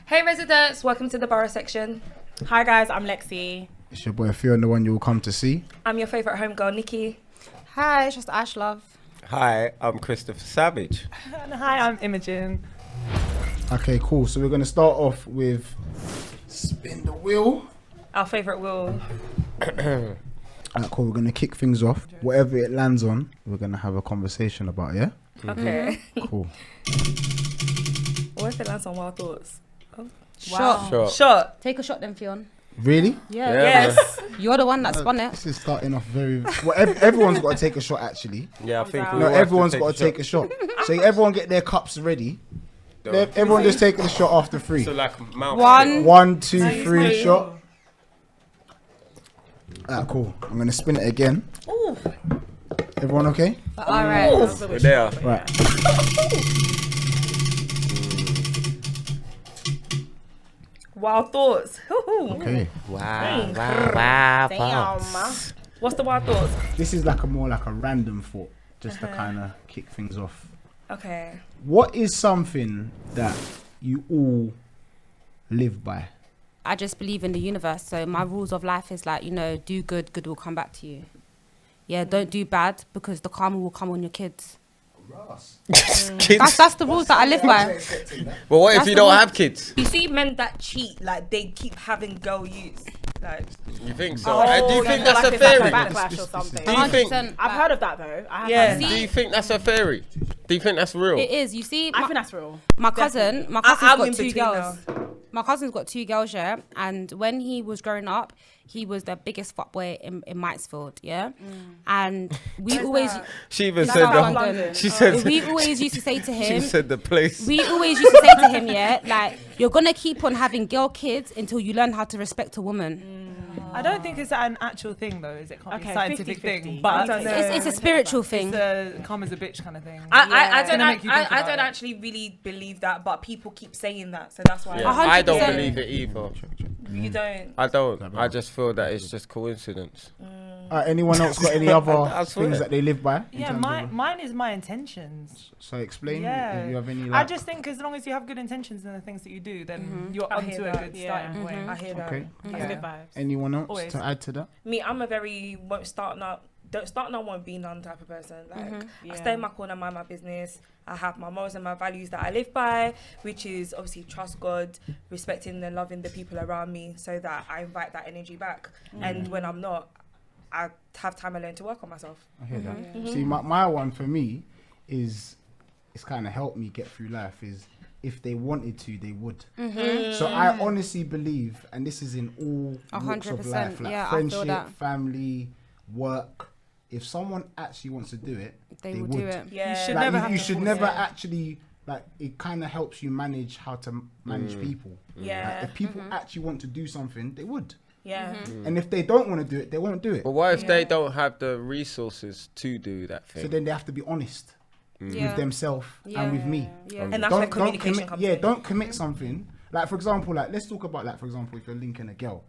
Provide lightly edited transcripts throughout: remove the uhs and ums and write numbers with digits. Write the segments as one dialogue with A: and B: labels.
A: Hey residents, welcome to the Borough Section.
B: Hi guys, I'm Lexi.
C: It's your boy Theo, and the one you will come to see.
A: I'm your favourite homegirl, Nikki.
D: Hi, it's just Ash Love.
E: Hi, I'm Christopher Savage.
B: And hi, I'm Imogen.
C: Okay, cool. So we're going to start off with spin the wheel.
A: Our favourite wheel.
C: Alright, cool. We're going to kick things off. Whatever it lands on, we're going to have a conversation about, yeah?
A: Okay.
C: Cool.
A: What if it lands on Wild Thoughts? Oh.
D: Wow.
A: Shot.
D: Take a shot then, Fionn.
C: Really?
D: Yeah.
A: Yes.
D: You're the one that spun it.
C: This is starting off very... Well, everyone's got to take a shot, actually.
E: Yeah, I think
C: No, everyone's got to take a shot. So everyone get their cups ready. Everyone just taking a shot after three.
E: So like mouth.
C: 1, 2, 3, shot. Alright, cool. I'm going to spin it again.
A: Ooh.
C: Everyone okay?
D: All right.
E: We're there.
C: Right.
A: Wild Thoughts.
C: Okay.
E: Wow.
A: Damn. What's the Wild Thoughts?
C: This is like more like a random thought, just to kind of kick things off.
A: Okay.
C: What is something that you all live by?
D: I just believe in the universe. So my rules of life is like, do good, good will come back to you. Yeah, don't do bad because the karma will come on your kids.
E: Kids.
D: That's the rules that I live by.
E: But what if
D: That's
E: you
D: the
E: don't
D: one-
E: have kids?
A: You see men that cheat, like they keep having girl use. Like,
E: You think so?
B: Oh,
E: Do you
B: yeah,
E: think
B: I feel
E: that's a
B: like it's like
E: theory?
B: a backlash or something.
E: Do you think?
D: 100%.
B: I've heard of that though. I have
A: Yeah.
B: heard of
E: Do
B: that.
E: you think that's a theory? Do you think that's real?
D: It is. You see,
B: I think that's real.
D: my cousin's
A: I'm
D: got
A: in
D: 2
A: between
D: girls. My cousin's got 2 girls, yeah. And when he was growing up, he was the biggest fuckboy in Mitesfield, yeah. And we always,
E: She even
D: That's
E: said
D: South
E: the.
D: London.
E: She said.
D: we always used to say to
E: She
D: him,
E: said the place.
D: we always used to say to him, yeah, like you're gonna keep on having girl kids until you learn how to respect a woman.
F: I don't think it's an actual thing though, is it? Can't be
B: Okay,
F: a scientific
B: 50-50.
F: thing,
A: I
F: but
A: don't know.
D: It's a spiritual thing.
F: it's a calm as a bitch kind of thing.
A: I
F: It's gonna make you think
A: I
F: about
A: don't
F: it.
A: actually really believe that, but people keep saying that, so that's why
E: Yeah, I don't
D: 100%.
E: believe it either.
A: you don't.
E: I don't. I just feel that it's just coincidence.
C: Anyone else got any other
E: I swear.
C: things that they live by? in
F: Yeah,
C: terms of-
F: mine is my intentions.
C: So explain
F: Yeah.
C: if you have any.
F: I
C: Like,
F: just think as long as you have good intentions in the things that you do, then you're
A: I hear
F: onto a
A: that.
F: good
B: Yeah.
F: starting point.
A: I hear that.
C: okay.
F: That's
A: Yeah.
F: good vibes.
C: Anyone else
F: Always.
C: to add to that?
A: Me, I'm a very don't start now, won't be none type of person. Like
B: Yeah.
A: I stay in my corner, mind my business. I have my morals and my values that I live by, which is obviously trust God, respecting and loving the people around me, so that I invite that energy back. And when I'm not, I have time alone to work on myself.
C: I hear that. See, my one for me is, it's kind of helped me get through life, is if they wanted to, they would. So I honestly believe, and this is in all walks of
D: 100%,
C: life, like
D: yeah, I feel
C: friendship,
D: that.
C: family, work, if someone actually wants to do it,
D: They
C: they
D: will
C: would.
D: do it.
A: Yeah,
F: You should
C: Like,
F: never have
C: you
F: to
C: should
F: force
C: never
F: it.
C: actually, like, it kind of helps you manage how to manage people.
A: Yeah.
C: Like, if people actually want to do something, they would.
A: Yeah.
C: And if they don't want to do it, they won't do it.
E: But what if they don't have the resources to do that thing?
C: So then they have to be honest
D: Yeah.
C: with themselves
D: Yeah.
C: and with me.
D: Yeah.
A: And that's where communication
C: commit,
A: comes
C: yeah,
A: in.
C: don't commit something. Like, for example, like, let's talk about, like, for example, if you're linking a girl.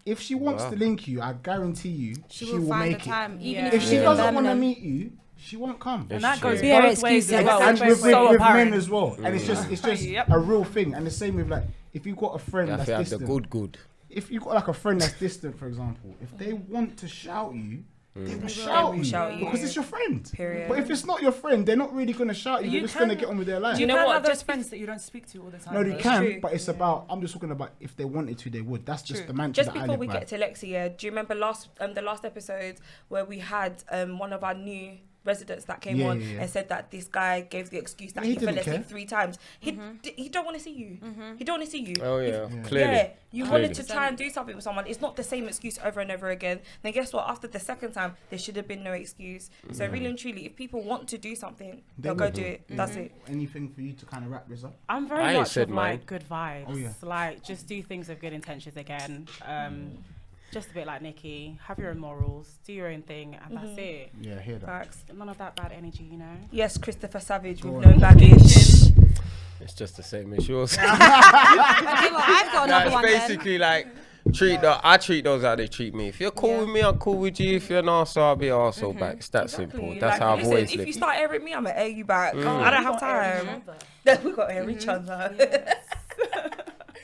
C: If she wants to link you, I guarantee you, she will
D: find
C: make
D: the time,
C: it.
D: even
A: Yeah.
D: if,
C: If she
D: you're in
C: doesn't want to
D: Birmingham.
C: meet you, she won't come.
F: And that goes
D: Yeah,
F: both ways
D: excuses.
F: as well.
C: And
F: which
C: with,
F: is so
C: with
F: apparent.
C: men as well. And it's just
F: Yep.
C: a real thing. And the same with, like, if you've got a friend
E: You have
C: that's
E: to have the
C: distant.
E: good.
C: If you've got, like, a friend that's distant, for example, if they want to shout you, they will shout you.
A: shout you.
C: Because it's your friend.
A: Period.
C: But if it's not your friend, they're not really going to shout you. They're
F: You
C: just going to
F: can-
C: get on with their life.
A: Do you know
F: can
A: what?
F: have those
A: Just
F: friends that you don't speak to all the time.
C: No, they
F: though.
C: can,
A: true.
C: but it's about, I'm just talking about if they wanted to, they would. That's just
F: True.
C: the mantra
A: Just
C: that I
A: before
C: live
A: we
C: by.
A: get to Lexia, do you remember the last episode where we had one of our new residents that came
C: Yeah,
A: on
C: yeah, yeah.
A: and said that this guy gave the excuse that
C: Yeah, he
A: he fell
C: didn't
A: asleep
C: care.
A: 3 times. He don't want to see you. He don't want to see you.
E: Oh yeah,
C: Yeah.
E: clearly.
A: Yeah, you
E: Clearly.
A: wanted to try and do something with someone. It's not the same excuse over and over again. Then guess what? After the second time, there should have been no excuse. So really and truly, if people want to do something, they'll go
C: will.
A: do it. That's it.
C: Anything for you to kind of wrap this up?
B: I'm
E: I
B: very
E: ain't
B: much
E: said
B: of
E: mine.
B: like good vibes.
C: Oh, yeah.
B: Like just do things with good intentions again. Just a bit like Nikki. Have your own morals. Do your own thing, and that's it.
C: Yeah, I hear that.
A: Facts.
B: None of that bad energy, you know.
A: Yes, Christopher Savage
C: Go
A: with
C: on.
A: no baggage.
E: It's just the same as yours.
D: Okay, well, I've got
E: No,
D: another
E: it's
D: one then.
E: basically like I treat those how they treat me. If you're cool with me, I'm cool with you. If you're an arsehole, I'll be an arsehole back. It's that simple. That's
A: Like,
E: how I've
A: listen,
E: always
A: if you
E: lived.
A: start airing me, I'm gonna air you back. I don't have time. We got to air each other.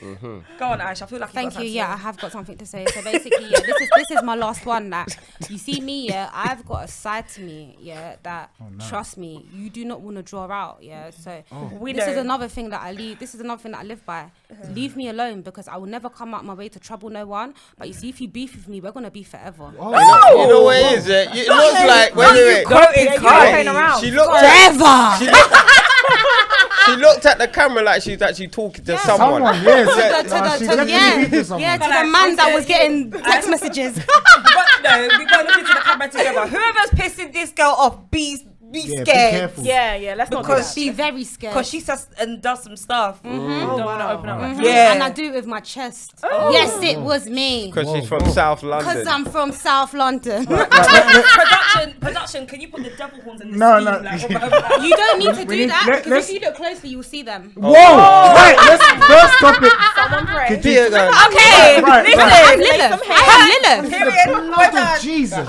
A: Go on, Ash. I feel like
D: Thank you. Yeah, I have got something to say. So basically, yeah, this is my last one. That you see me, yeah, I've got a side to me, yeah, that trust me, you do not want to draw out, yeah. So this is another thing that I leave. This is another thing that I live by. Leave me alone because I will never come out my way to trouble no one. But you see, if you beef with me, we're gonna be forever.
E: You know what it is? It looks like wait. She looked
D: Forever.
E: She looked at the camera like she's actually talking to someone.
C: Yes.
D: To the man that was getting text messages.
A: But no, we gotta look into the camera together. Whoever's pissing this girl off, be scared.
C: Be careful.
B: Yeah, let's not do
A: Because
B: that.
D: Be very scared.
A: Because she says and does some stuff.
F: Don't want to open up.
A: Yeah.
D: And I do it with my chest. Yes, it was me.
E: Because she's from South
D: Because
E: London.
D: I'm from South London.
A: Production, can you put the devil horns in the
C: No,
A: scene?
C: no.
A: Like,
D: You don't need to do
C: need-
D: that
C: let's-
D: because if you look closely, you'll see them.
C: Whoa! Right, let's first topic.
B: Someone pray.
C: Could
E: Here
C: you-
E: you go.
A: okay,
C: Right,
A: listen.
C: right.
D: I have Lilith. I have Lilith.
A: Period.
C: Blood of Jesus. The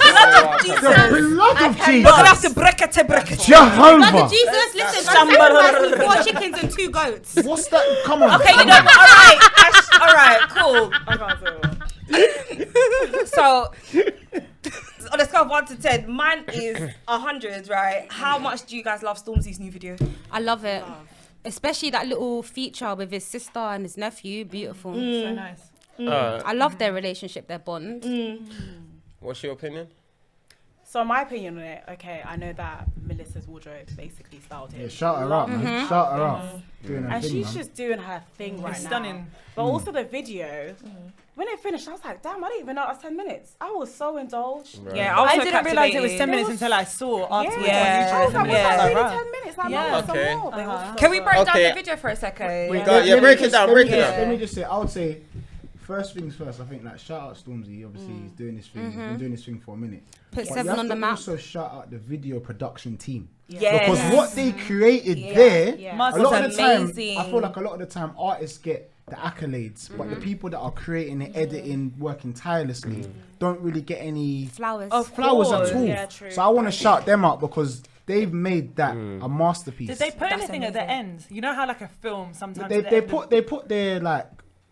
C: blood of
A: We're gonna have
C: Jesus.
A: to break it.
D: Blood
C: Jehovah.
D: of Jesus, listen, I sacrificed 4 chickens and 2 goats.
C: What's that? Come on.
A: Okay, you know what? All right, cool.
B: I can't say it.
A: So, on a scale of 1 to 10, mine is 100, right? How much do you guys love Stormzy's new video?
D: I love it. Especially that little feature with his sister and his nephew. Beautiful.
F: So nice.
D: I love their relationship, their bond.
E: What's your opinion?
B: So my opinion on it, okay, I know that Melissa's wardrobe basically styled him.
C: Yeah, shout her out, man. Shout her out. Doing her
B: And
C: thing,
B: she's
C: man.
B: just doing her thing right now.
F: Stunning.
B: But also the video, when it finished, I was like, damn, I didn't even know it was 10 minutes. I was so indulged.
A: Yeah,
F: I
A: so
F: didn't realize it was 10
A: captivated.
F: minutes until I saw afterwards
A: Yeah.
F: on
B: I was
F: YouTube.
B: like, was
A: Yeah.
B: that really
F: Right.
B: 10 minutes? Like,
F: Yeah.
B: no, some
E: Okay.
B: more. They were so
A: Can we break down
E: Okay.
A: the video for a second?
C: Wait,
E: Yeah,
C: let me
E: break it
C: just-
E: down,
C: let
E: break
C: me
E: it
C: just-
E: down.
C: Let me just say, I would say, first things first, I think like shout out Stormzy, obviously he's doing this thing, he's been doing this thing for a minute.
D: Put
C: But
D: 7
C: you
D: on
C: have
D: the
C: to
D: map.
C: also shout out the video production team.
A: Yes.
C: Because what they created there,
B: Yeah.
C: a
F: Must
C: lot
A: was
C: of the time,
A: amazing.
C: I feel like a lot of the time artists get the accolades, but the people that are creating it, editing, working tirelessly, don't really get any
D: Flowers.
C: flowers at all.
B: Yeah, true.
C: So I want to shout them out because they've made that a masterpiece.
F: Did they put
A: That's
F: anything at the
A: amazing.
F: end? You know how like a film sometimes
C: they
F: at the
C: they
F: end
C: put they put their like,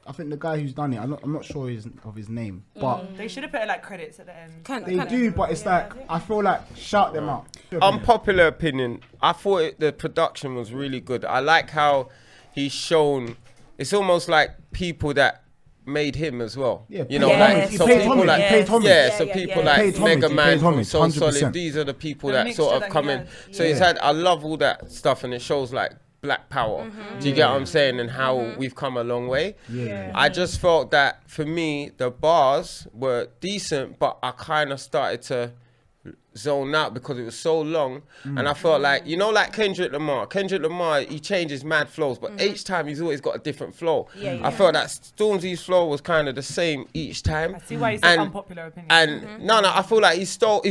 C: I think the guy who's done it, I'm not sure of his name, but
F: they should have put like credits at the end.
C: they do. But it's like I feel like shout them out.
E: Unpopular opinion. I thought the production was really good. I like how he's shown. It's almost like people that made him as well.
C: Yeah,
E: you know,
A: Yes.
E: like so
C: He paid
E: people
C: homage,
E: like
C: he paid homage.
E: yeah, so people like
C: Paid homage,
E: Mega
C: he
E: Man,
C: paid
E: from
C: homage,
E: So
C: 100%.
E: Solid. These are the people
F: The
E: that
F: mixture
E: sort of
F: that
E: come
F: he
E: in.
F: had.
E: So he's had. I love all that stuff, and it shows like black power. Do you get what I'm saying? And how we've come a long way.
C: Yeah.
E: I just felt that for me, the bars were decent, but I kind of started to zone out because it was so long, and I felt like, you know, like Kendrick Lamar, he changes mad flows, but each time he's always got a different flow. I felt that Stormzy's flow was kind of the same each time.
F: I see why you said unpopular opinion.
E: And no, I feel like he stole.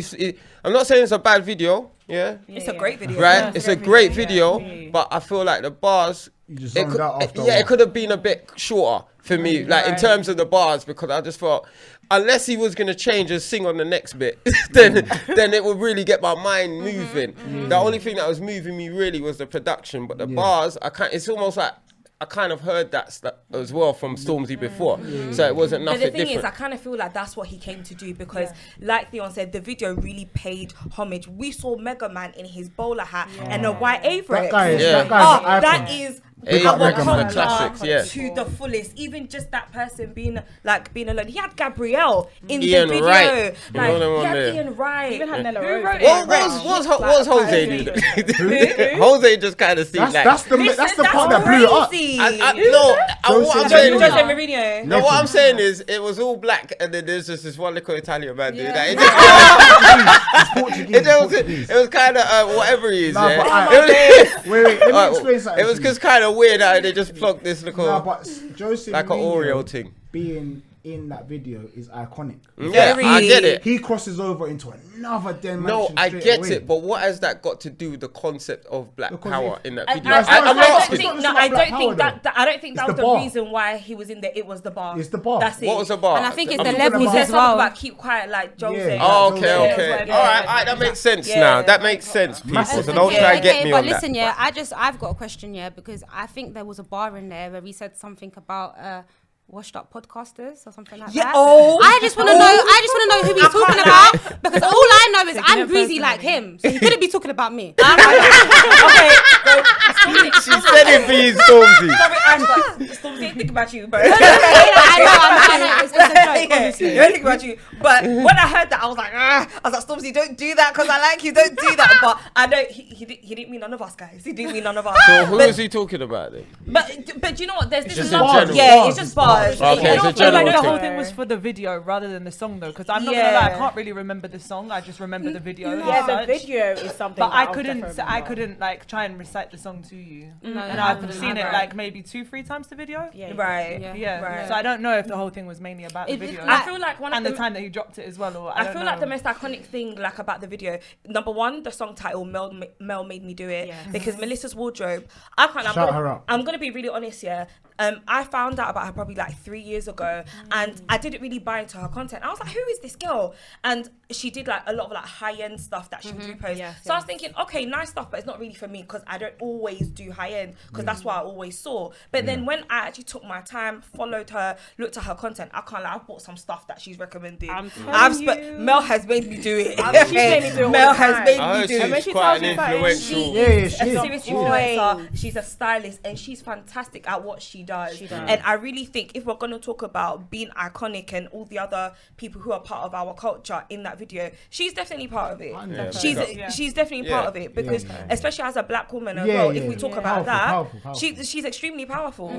E: I'm not saying it's a bad video,
A: It's a great video.
E: right?
A: Yeah.
E: It's a great video, but I feel like the bars.
C: You just zoned out after a
E: Yeah,
C: while.
E: it could have been a bit shorter for me, like in terms of the bars, because I just felt unless he was gonna change and sing on the next bit, then it would really get my mind moving. The only thing that was moving me really was the production, but the bars, it's almost like I kind of heard that stuff as well from Stormzy before, so it wasn't
A: But
E: nothing
A: the thing
E: different.
A: is, I kind of feel like that's what he came to do because, like Theon said, the video really paid homage. We saw Mega Man in his bowler hat and a white apron.
C: That guy is
E: Yeah.
C: that guy's an icon.
A: That is
C: Big
A: our
C: up Mega Man.
A: culture
E: The classics, yeah.
A: to the fullest. Even just that person being alone. He had Gabrielle in
E: Ian
A: the video.
E: Wright. You
A: Like,
E: know them
A: he
E: on
A: had
E: there.
A: Ian Wright.
B: Even had Nella
A: Who
B: Rose
A: wrote
B: in
A: it?
B: it.
E: What's Jose do? Jose just kind of seemed like.
C: That's the part that blew it up.
A: crazy.
E: What I'm
C: Jose
E: saying is,
A: Jose Mourinho.
E: no, what I'm saying is, it was all black, and then there's just this one little Italian man dude. Like,
C: Portuguese.
E: it was kind of whatever he is.
C: Nah,
E: Yeah.
C: but I-
E: It was-
C: Wait, let me explain something.
E: It was
C: to you.
E: just kind of weird how they just plucked this little
C: Nah, but Jose
E: like an
C: Mourinho,
E: Oreo thing.
C: being in that video is iconic.
E: Yeah, I get it.
C: He crosses over into another dimension.
E: No, I
C: straight
E: get
C: away.
E: it, but what has that got to do with the concept of black
C: Because
E: power in that
A: I
E: video?
A: don't
E: asking.
A: think
C: It's
A: no,
C: not
A: I
C: black
A: don't think
C: power,
A: that I don't think
C: It's
A: that was
C: the
A: the
C: bar.
A: reason why he was in there. It was the bar.
C: It's the bar.
A: That's it.
E: What was the bar?
D: And I think it's
E: I'm
D: the
E: talking
D: levels
A: He
C: about-
A: said
D: as
A: something
D: well.
A: about keep quiet like Jose.
C: Yeah.
E: Oh, okay,
A: Yeah,
E: okay.
A: yeah,
E: All right,
A: yeah.
E: that makes sense
A: Yeah.
E: now. That makes sense, people.
C: Massive.
E: So don't
A: Yeah.
E: try and get
D: Okay,
E: me
D: but
E: on
D: listen,
E: that.
D: I've got a question, because I think there was a bar in there where we said something about washed up podcasters or something like that. I just want to know. I just want to know who he's talking about, because all I know is
F: Taking
D: I'm
F: it
D: greasy
F: personally.
D: like him, so he couldn't be talking about me.
A: Okay,
E: She said it for you, Stormzy.
A: sorry, Ash, but Stormzy ain't think about you, bro.
D: I know. It's a joke, obviously.
A: You don't think about you. But when I heard that, I was like, Stormzy, don't do that because I like you. Don't do that. But I know he didn't mean none of us, guys. He didn't mean none of us.
E: So who
A: but,
E: is he talking about then?
A: But you know what? There's this
E: just
A: another.
E: in general.
A: Yeah,
C: Bars,
A: it's just
C: it's bars.
A: bars.
E: Okay,
A: You
E: it's
A: know,
E: a general
F: Like the
E: thing.
F: whole thing was for the video rather than the song though, because I'm not gonna
A: Yeah.
F: lie, I can't really remember the song. I just remember the video. as
B: Yeah, the
F: such.
B: video is something.
F: But
B: that
F: I
B: I'll
F: couldn't.
B: definitely
F: I
B: remember.
F: couldn't like try and recite the song to you.
D: No,
F: And
D: I
F: I've
D: couldn't
F: seen it
D: either.
F: like maybe 2-3 times the video.
B: Yeah.
A: Right.
F: Yeah.
A: Right.
F: So I don't know if the whole thing was mainly about the
D: It-
F: video.
A: I feel like one
F: and
A: of
F: the time that he dropped it as well. Or I
A: I
F: don't
A: feel
F: know.
A: like the most iconic thing like about the video, number one, the song title Mel made me do it,
B: Yes.
A: because Melissa's wardrobe. I'm
C: Shout her out.
A: I'm gonna be really honest here. I found out about her probably like 3 years ago, and I didn't really buy into her content. I was like, who is this girl? And she did like a lot of like high end stuff that she would repost.
B: Yes,
A: so I was
B: yes.
A: thinking, okay, nice stuff, but it's not really for me because I don't always do high end, because that's what I always saw. But then when I actually took my time, followed her, looked at her content, I can't lie, I bought some stuff that she's recommended.
B: I'm telling you.
A: Mel has made me do it.
B: She's made me do it all
A: Mel
B: the
A: has
B: time.
A: made
E: I
A: me
E: heard
A: do
B: And when
A: it.
B: she
E: she's quite
B: tells
E: an
B: you something,
E: influential.
C: Yeah,
A: a
C: she
A: serious
C: is.
A: influencer. She's a stylist and she's fantastic at what she does.
B: She does.
A: And I really think if we're going to talk about being iconic and all the other people who are part of our culture in that video, she's definitely part of it.
C: Yeah,
A: She's
E: big
F: up.
A: she's definitely part of it, because especially as a black woman as
C: Yeah,
A: well,
C: yeah,
A: if we talk
C: yeah.
A: about
C: Powerful,
A: that,
C: powerful.
A: she's extremely powerful,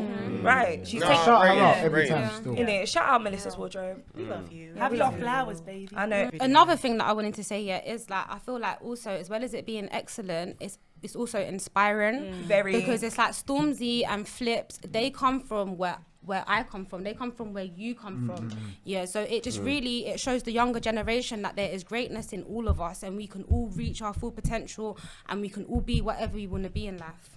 A: right? She's
E: No,
A: taking
C: Shout her
E: Great,
C: out
E: yeah.
C: every
E: Great.
C: time still.
A: in it. Shout out Melissa's wardrobe.
B: We love you.
F: Have your flowers, baby.
A: I know.
D: Another thing that I wanted to say is like I feel like also, as well as it being excellent, it's also inspiring.
A: Very.
D: Because it's like Stormzy and Flips, they come from where I come from. They come from where you come from. Yeah, so it just really, it shows the younger generation that there is greatness in all of us, and we can all reach our full potential, and we can all be whatever we want to be in life.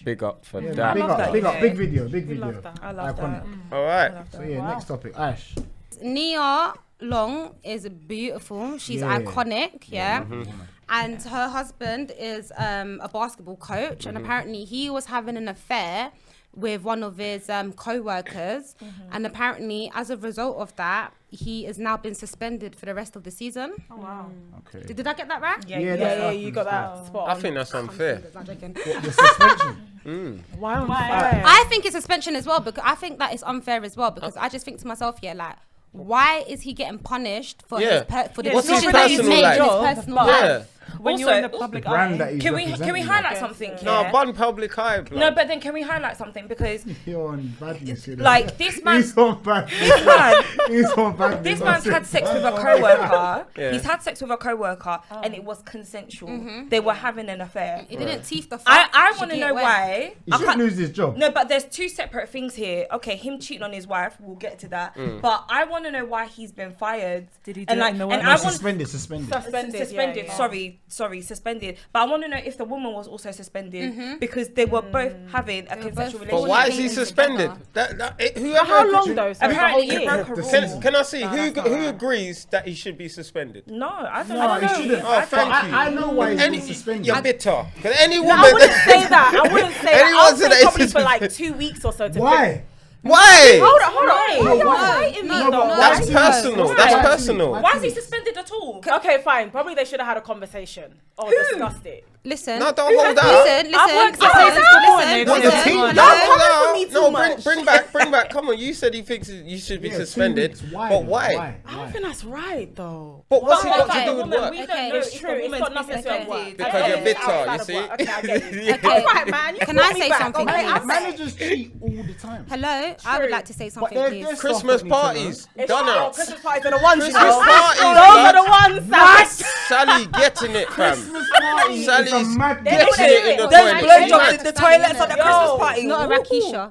E: Big up for
C: Yeah,
E: that.
C: big
A: love
C: up,
A: that,
C: big up,
A: yeah.
C: big video, big
B: We
C: video.
B: love that.
A: I love
C: Iconic.
A: that.
E: All
A: I
E: right.
A: love that.
C: So yeah, next topic, Ash.
D: Nia Long is beautiful. She's
C: Yeah.
D: iconic, yeah.
E: Mm-hmm.
D: And her husband is a basketball coach, and apparently he was having an affair with one of his co-workers, and apparently as a result of that, he has now been suspended for the rest of the season.
F: Oh wow.
C: Okay.
D: Did I get that right?
C: Yeah,
B: Yeah,
C: that's
B: you got that spot
E: I
B: on.
E: think that's unfair.
D: I'm joking.
C: The suspension.
B: Why unfair?
D: I think it's suspension as well, because I think that it's unfair as well, because I just think to myself, like, why is he getting punished for
E: Yeah.
D: for the
F: Yeah,
E: What's his
D: decisions that he's
E: personal
D: made
E: life?
D: in his
F: Job,
D: personal
F: but-
D: life?
E: Yeah.
F: When you're
A: Also,
F: in the public
C: Brand
F: eye.
C: that he's
A: Can we
C: representing.
A: highlight something?
E: No,
A: Yeah?
E: one public eye, blood.
A: No, but then can we highlight something, because
C: You're on badness. You know.
A: like this man,
C: He's on badness.
A: this man,
C: He's on badness.
A: this man's
C: That's it.
A: had sex with a co-worker.
E: Yeah.
A: He's had sex with a co-worker, and it was consensual. They were having an affair.
D: He didn't teeth the fuck.
A: I
D: She
A: want to
D: get
A: know
D: wet.
A: why.
C: He
A: I
C: should
A: can't.
C: lose his job.
A: No, but there's two separate things here. Okay, him cheating on his wife, we'll get to that. But I want to know why he's been fired.
F: Did he do
A: and
F: it
A: like,
F: in the
A: and
F: work?
C: No,
A: I want
C: suspended.
A: suspended.
B: yeah.
A: Sorry, suspended. But I want to know if the woman was also suspended, because they were both having a
D: were
A: consensual
D: both
E: But
A: relationship.
E: why is he
D: Fornicating
E: suspended?
D: together.
E: Whoever.
B: How long though? So
A: Apparently,
B: the
A: he
B: whole year?
A: broke a
C: The
A: rule.
E: Can I see
D: No, that's not
E: who
D: right.
E: agrees that he should be suspended?
A: No, I don't
C: No,
A: know.
C: he shouldn't.
E: Oh, thank
C: But
E: you.
C: I know why he's
E: Any,
C: been suspended.
E: you're bitter. Because any
B: No,
E: woman.
B: I wouldn't say that. I wouldn't say that.
E: Anyone
B: I'll
E: said that
B: say probably
E: it's
B: for like 2 weeks or so. To
C: Why?
E: Why?
B: Hold on.
C: No,
B: You're
C: why?
B: fighting me
C: No,
B: though.
C: but
E: That's
C: why?
E: personal.
C: Why?
E: That's
C: Why?
E: personal.
C: Why?
A: Why is he suspended at all?
B: Okay, fine. Probably they should have had a conversation or discussed it.
D: Listen.
E: No, don't hold out.
D: Listen.
B: I've worked
D: Listen.
B: since this morning.
C: What, the team?
E: No,
B: Don't come for me too
E: no,
B: much.
E: bring back. Come on, you said he thinks you should be
C: Yeah, 2
E: suspended.
C: weeks. Why?
E: But why?
B: I don't think that's right though.
E: But what's he
A: But
E: got to
A: okay,
E: do with
A: woman,
E: work?
A: we don't
D: Okay.
A: know
B: It's
A: if
B: true.
A: the
B: It's
A: woman's
B: got nothing to do
A: business
B: with work.
A: ended.
E: Because
B: I
E: you're
B: get it.
E: bitter,
B: Outside
E: you
B: of
E: see?
B: work. Okay, I get you.
E: Yeah.
B: All right, man. You
D: Can I
B: brought me
D: say
B: back.
D: something,
B: Okay,
D: please?
B: I said-
C: Managers cheat all the time.
D: Hello. I would like to say
C: But
D: something,
C: they're
D: please.
E: Christmas parties.
B: It's
E: Done
B: true.
E: out.
B: Christmas parties are the ones, you
E: Christmas
B: know.
E: parties,
B: Those
E: blood.
B: are the ones. What?
E: Sally getting it, fam.
C: Christmas party is a
E: Sally's
C: mad
B: They know what
E: getting
B: they're
E: it in the
B: doing.
A: Those
E: toilet.
A: blowjobs
E: Mad.
A: in the toilets at the
B: Yo.
A: Christmas party.
D: Not a Rakisha.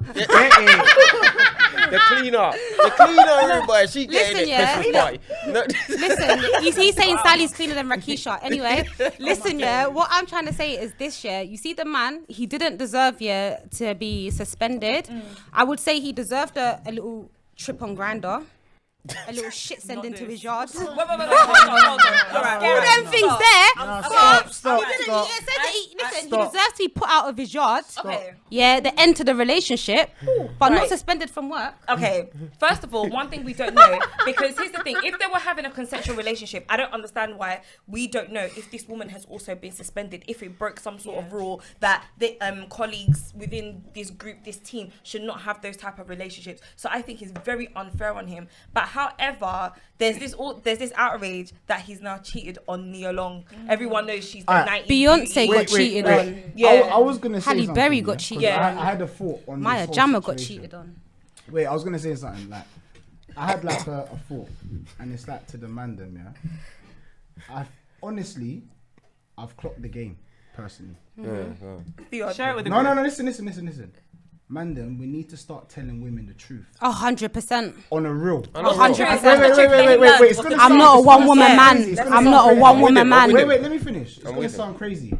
E: The cleaner, boy. She getting
D: Listen,
E: it Christmas party. No.
D: Listen, he's saying Sally's cleaner than Rakisha. Anyway, listen, what I'm trying to say is this, you see the man, he didn't deserve, to be suspended. I would say he deserved a little trip on Grindr. A little shit sent into his yard.
A: Hold on. All right.
D: All them things there.
C: Stop.
D: Listen, he deserves to be put out of his yard.
A: Okay.
D: Yeah, the end to the relationship, but not
A: Right.
D: suspended from work.
A: Okay, first of all, one thing we don't know, because here's the thing, if they were having a consensual relationship, I don't understand why we don't know if this woman has also been suspended, if it broke some sort of rule that the colleagues within this group, this team, should not have those type of relationships. So I think it's very unfair on him. But however, there's this outrage that he's now cheated on Nia Long. Everyone knows she's the 90s
D: Beyonce
A: beauty.
D: got cheated on.
A: Yeah.
C: I was gonna say
D: Halle
C: something,
D: Berry got
C: 'cause
D: cheated
A: on.
C: I had a thought on
D: Maya
C: this whole
D: Jama got
C: situation.
D: cheated on.
C: Wait, I was gonna say something like I had like a thought, and it's like to the man them, I've clocked the game personally.
F: Share it with the
C: No,
F: group.
C: listen. Man them, we need to start telling women the truth
D: 100%.
C: on a real.
D: 100%.
C: Wait. It's gonna
D: I'm
C: sound-
D: not a
C: it's
D: one
C: gonna
D: woman
C: sound
D: man.
C: crazy. It's gonna
D: I'm
C: sound
D: not a
C: crazy.
D: one woman man.
C: Wait, let me finish. It's gonna
E: with
C: sound crazy.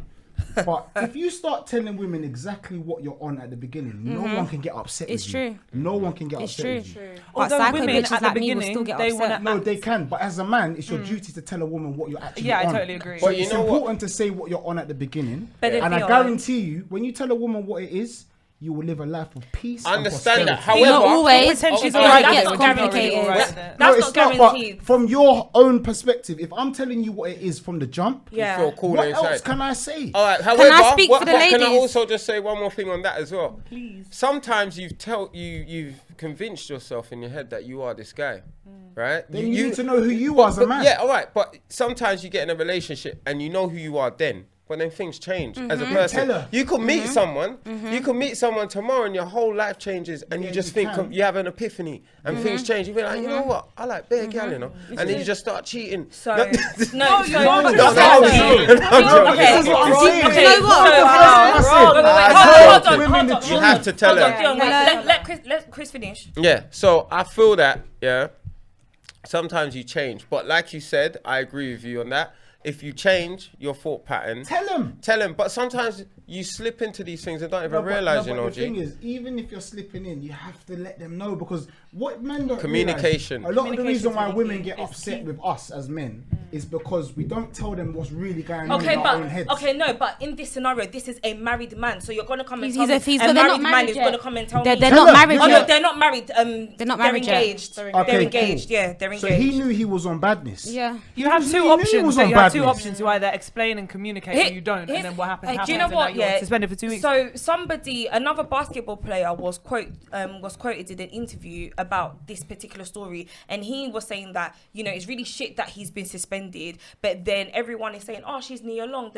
C: But if you start telling women exactly what you're on at the beginning, no one can get upset
D: It's
C: with you.
D: true.
C: No one can get
D: It's
C: upset
D: true.
C: with you.
D: But
F: Although
D: psycho
F: women
D: bitches
F: at the
D: like me will
F: beginning,
D: still get
F: they
D: upset.
F: wanna-
C: No, they can. But as a man, it's your duty to tell a woman what you're actually
F: Yeah,
C: on.
F: I totally agree.
C: So
E: But you
C: it's
E: know what?
C: important to say what you're on at the beginning.
A: But if
C: and I
A: you're-
C: guarantee you, when you tell a woman what it is, you will live a life of peace.
E: I
C: and
E: understand that.
C: prosperity.
E: However,
D: Not always.
F: Pretend she's
D: It's
F: all
D: where
F: right,
D: it gets
F: that's not
D: complicated.
F: all right.
A: That's
C: No,
A: not
C: it's not.
A: guaranteed.
C: But from your own perspective, if I'm telling you what it is from the jump,
A: Yeah.
E: feel cool
C: what
E: inside.
C: else can I say?
E: All right. However,
D: I speak for the
E: can I
D: ladies?
E: also just say one more thing on that as well?
F: Please.
E: Sometimes you've convinced yourself in your head that you are this guy, right?
C: Then you need to know who you are as a man.
E: Yeah, all right. But sometimes you get in a relationship and you know who you are then. But then things change as a person.
C: Tell her.
E: You could meet someone. You could meet someone tomorrow, and your whole life changes, and you just think you have an epiphany, and things change. You be like, you know what? I like bare gal, you know, and then you just start cheating.
A: So
E: No,
A: no,
C: This is
A: so
C: what I'm saying.
D: Do you know what?
C: Hold on.
E: You have to tell her.
A: Let Chris finish.
E: Yeah, so I feel that, sometimes you change. But like you said, I agree with you on that. If you change your thought pattern,
C: Tell them.
E: But sometimes you slip into these things and don't even realize, you know,
C: The thing is, even if you're slipping in, you have to let them know, because what men don't
E: Communication.
C: realize, a lot of the reason why
F: Communication's
C: women get
F: key. It's
C: upset
F: key.
C: with us as men is because we don't tell them what's really going on
A: Okay,
C: in our own heads.
A: but in this scenario, this is a married man, so you're gonna come and
D: He's
A: tell me
D: a- he's-
A: a
D: they're not
A: married man
D: married
A: is
D: yet.
A: gonna come and tell
D: They're
A: me.
C: Tell
D: not
C: her.
D: married
A: Oh no,
D: yet.
A: they're not married.
D: They're not married yet.
A: engaged.
F: They're
A: They're
C: Okay,
A: engaged.
C: cool.
A: Yeah, they're engaged.
C: So he knew he was on badness.
D: Yeah.
F: You have
C: He
F: two
C: knew he
F: options.
C: was
F: So
C: on
F: you have two
C: badness.
F: options. You either explain and communicate, or you don't, and then what happens?
A: Do you know
F: happens, and
A: what?
F: now you're
A: Yeah,
F: suspended for 2 weeks.
A: So another basketball player was quoted in an interview about this particular story, and he was saying that, you know, it's really shit that he's been suspended, but then everyone is saying, oh, she's Nia Long,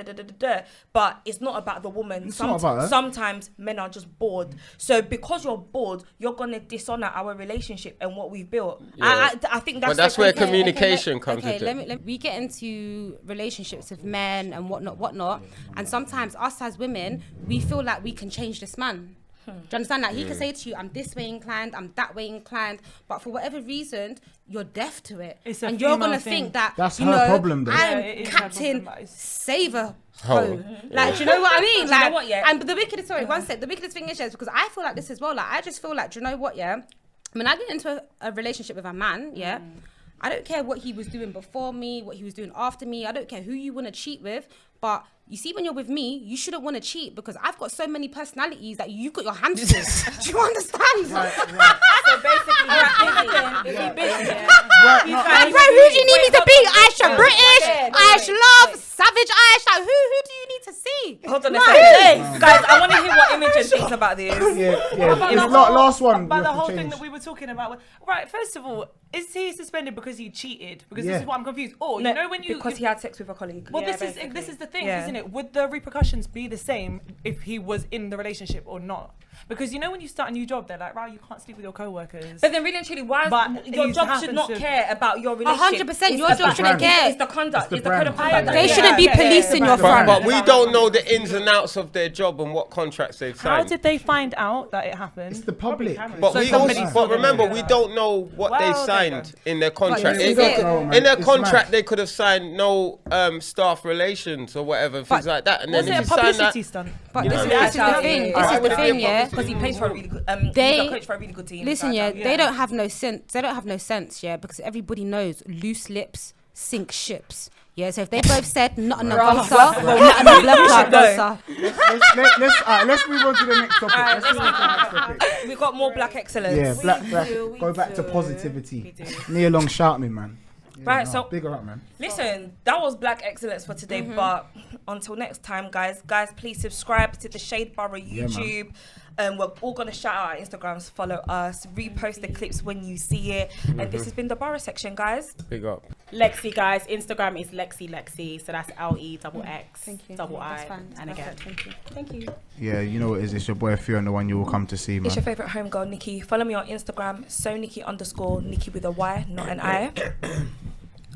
A: but it's not about the woman.
C: It's not about her.
A: Sometimes men are just bored. So because you're bored, you're gonna dishonor our relationship and what we've built.
E: Yeah.
A: I think that's
E: But that's
A: the
E: where
A: complete-
E: communication comes
D: Okay,
E: into
D: let
E: it.
D: me, we get into relationships with men and whatnot, and sometimes us as women, we feel like we can change this man. Do you understand that? He can say to you, I'm this way inclined, I'm that way inclined, but for whatever reason, you're deaf to it.
F: It's a
D: and you're going to
F: female thing.
D: think that,
C: That's
D: you
C: her
D: know,
C: problem, though.
F: Yeah,
D: I'm
F: it is her
D: Captain
F: problem, but it's-
D: Saver.
E: Ho.
D: Like, do you know what I mean?
A: Do you know
D: Like,
A: what, yeah?
D: and the wickedest, sorry, one sec, the wickedest thing is, because I feel like this as well. Like, I just feel like, do you know what, yeah? When I get into a relationship with a man, yeah, I don't care what he was doing before me, what he was doing after me. I don't care who you want to cheat with, but you see, when you're with me, you shouldn't want to cheat because I've got so many personalities that you've got your hands full. Do you understand?
A: So basically, if he busy,
C: Right, no,
D: Like, bro, who do you need me to be? Aisha British, Aisha Love, Savage Aisha. Who do you need to see?
A: Hold on a second. Guys, I want to hear what Imogen thinks about this.
C: yeah. It's last one.
F: About
C: we
F: the
C: have to
F: whole thing
C: change.
F: that we were talking about. Right, first of all, is he suspended because he cheated? Because
C: Yeah.
F: this is what I'm confused. Or,
A: No,
F: you know, when you...
A: because he had sex with a colleague.
F: Well,
A: Yeah,
F: this is the thing,
A: Yeah.
F: isn't it? Would the repercussions be the same if he was in the relationship or not? Because you know when you start a new job, they're like, right, you can't sleep with your co-workers.
A: But then really and truly, why
F: But
A: your
F: he's
A: job should
F: happened
A: not
F: to-
A: care about your relationship.
D: 100%, your job shouldn't care.
A: It's the conduct.
C: It's
A: It's
C: the
A: the code of
C: brand.
A: conduct.
D: They shouldn't be policing your
E: But,
D: front.
E: but we don't know the ins and outs of their job and what contracts they've
F: How
E: signed.
F: did they they find out that it happened?
C: It's the public.
E: But
F: So
E: we
F: somebody's
E: also, but
F: gonna
E: remember,
F: do
E: we
F: that.
E: don't know what they
F: Well,
E: signed in their contract.
D: this is
E: In,
D: it.
E: in their
C: It's
E: contract,
C: mad.
E: they could have signed no staff relations or whatever, things like that. And
F: Was
E: then
F: it a
E: if you sign that,
F: publicity stunt?
D: But
E: You
D: this
E: know.
D: is
A: Yeah,
D: this is the thing.
A: yeah.
D: This is
E: I
D: the
E: would
D: thing,
E: be
D: yeah.
A: Because he plays for a really good.
D: They-
A: He's a coach for a really good team.
D: Listen, yeah,
A: Shout out.
D: they don't have no sense. They don't have no sense, yeah, because everybody knows loose lips sink ships. Yeah, so if they both said not on the gossa, not on the blood clot gossa.
C: Let's move on to the next topic. Let's move on to the next topic.
A: We've got more black excellence.
C: Yeah, black.
B: do, we
C: Go back to
B: do.
C: positivity.
B: We do.
C: Near long shout me, man. Yeah,
A: Right, so-
C: bigger up, man.
A: Listen, that was black excellence for today. But until next time, guys, please subscribe to the Shade Borough
C: Yeah, man.
A: YouTube. We're all gonna shout out our Instagrams, follow us, repost the clips when you see it. And this has been the Borough Section, guys.
E: big up.
B: Lexi, guys. Instagram is Lexi. So that's LEXX
D: Thank you.
B: double
D: That's
B: I
D: fine.
B: and again.
D: Thank you.
B: Thank you.
C: Yeah, you know what it is. It's your boy Fiona, the one you will come to see, man.
A: It's your favorite homegirl, Nikki. Follow me on Instagram, Nikki with a Y, not an I.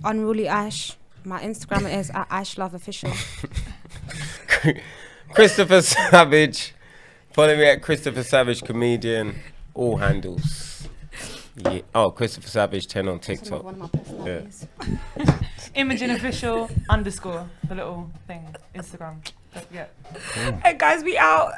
D: Unruly Ash. My Instagram is at @AshLoveOfficial.
E: Christopher Savage. Follow me at Christopher Savage Comedian. All handles. Yeah. Oh, Christopher Savage 10 on TikTok.
D: One of my personalities.
F: Imogen official _ the little thing Instagram. But yeah.
A: Hey guys, we out.